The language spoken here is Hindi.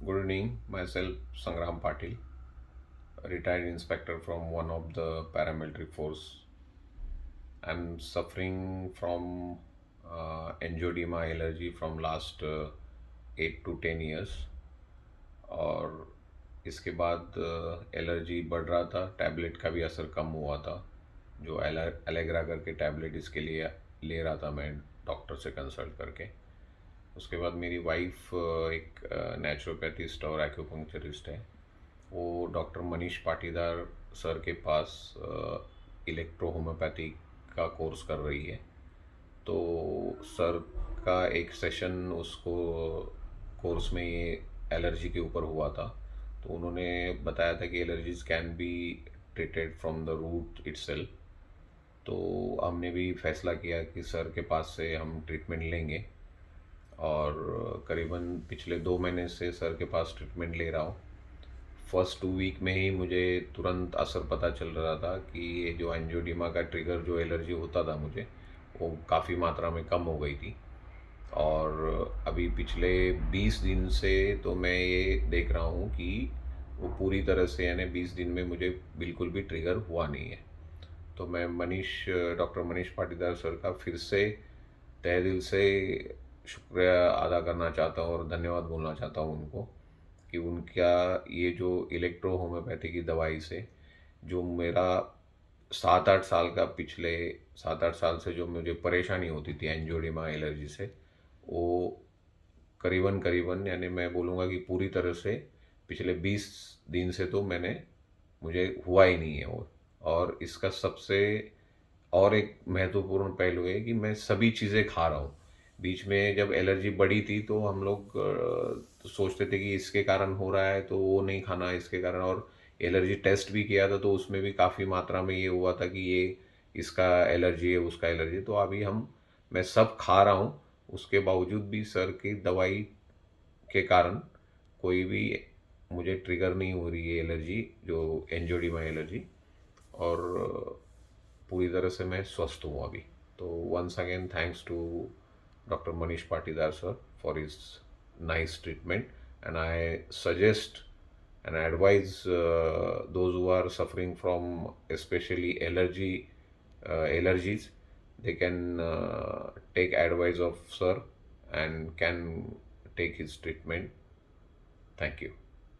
Good evening. Myself, Sangram Patil, a retired inspector from one of the paramilitary force. I'm suffering from angioedema allergy from last 8 to 10 years, और इसके बाद एलर्जी बढ़ रहा था, टैबलेट का भी असर कम हुआ था। जो एलेग्रा करके टैबलेट इसके लिए ले रहा था मैं डॉक्टर से कंसल्ट करके। उसके बाद मेरी वाइफ एक नेचुरोपैथिस्ट और एक्यूपंक्चरिस्ट है। वो डॉक्टर मनीष पाटीदार सर के पास इलेक्ट्रो होम्योपैथी का कोर्स कर रही है। तो सर का एक सेशन उसको कोर्स में ये एलर्जी के ऊपर हुआ था। तो उन्होंने बताया था कि allergies can be treated from the root itself. तो हमने भी फैसला किया कि सर के पास से हम ट्रीटमेंट लेंगे, और करीबन पिछले 2 महीने से सर के पास ट्रीटमेंट ले रहा हूँ। फर्स्ट 2 वीक में ही मुझे तुरंत असर पता चल रहा था कि ये जो एंजियोडीमा का ट्रिगर जो एलर्जी होता था मुझे, वो काफ़ी मात्रा में कम हो गई थी। और अभी पिछले 20 दिन से तो मैं ये देख रहा हूँ कि वो पूरी तरह से, यानी 20 दिन में मुझे बिल्कुल भी ट्रिगर हुआ नहीं है। तो मैं डॉक्टर मनीष पाटीदार सर का फिर से तहे दिल से शुक्रिया अदा करना चाहता हूँ और धन्यवाद बोलना चाहता हूँ उनको, कि उनका ये जो इलेक्ट्रो होम्योपैथी की दवाई से जो मेरा 7-8 साल का, पिछले 7-8 साल से जो मुझे परेशानी होती थी एंजियोडिमा एलर्जी से, वो करीबन करीबन, यानी मैं बोलूँगा कि पूरी तरह से पिछले 20 दिन से तो मुझे हुआ ही नहीं है वो। और इसका सबसे और एक महत्वपूर्ण पहलू है कि मैं सभी चीज़ें खा रहा हूँ। बीच में जब एलर्जी बढ़ी थी तो हम लोग तो सोचते थे कि इसके कारण हो रहा है तो वो नहीं खाना इसके कारण, और एलर्जी टेस्ट भी किया था तो उसमें भी काफ़ी मात्रा में ये हुआ था कि ये इसका एलर्जी है, उसका एलर्जी। तो अभी मैं सब खा रहा हूँ, उसके बावजूद भी सर की दवाई के कारण कोई भी मुझे ट्रिगर नहीं हो रही है एलर्जी, जो एंजियोडीमा एलर्जी। और पूरी तरह से मैं स्वस्थ हूँ अभी। तो once again thanks to doctor Manish Patidar sir for his nice treatment, and I suggest and advise those who are suffering from especially allergies, they can take advice of sir and can take his treatment. Thank you.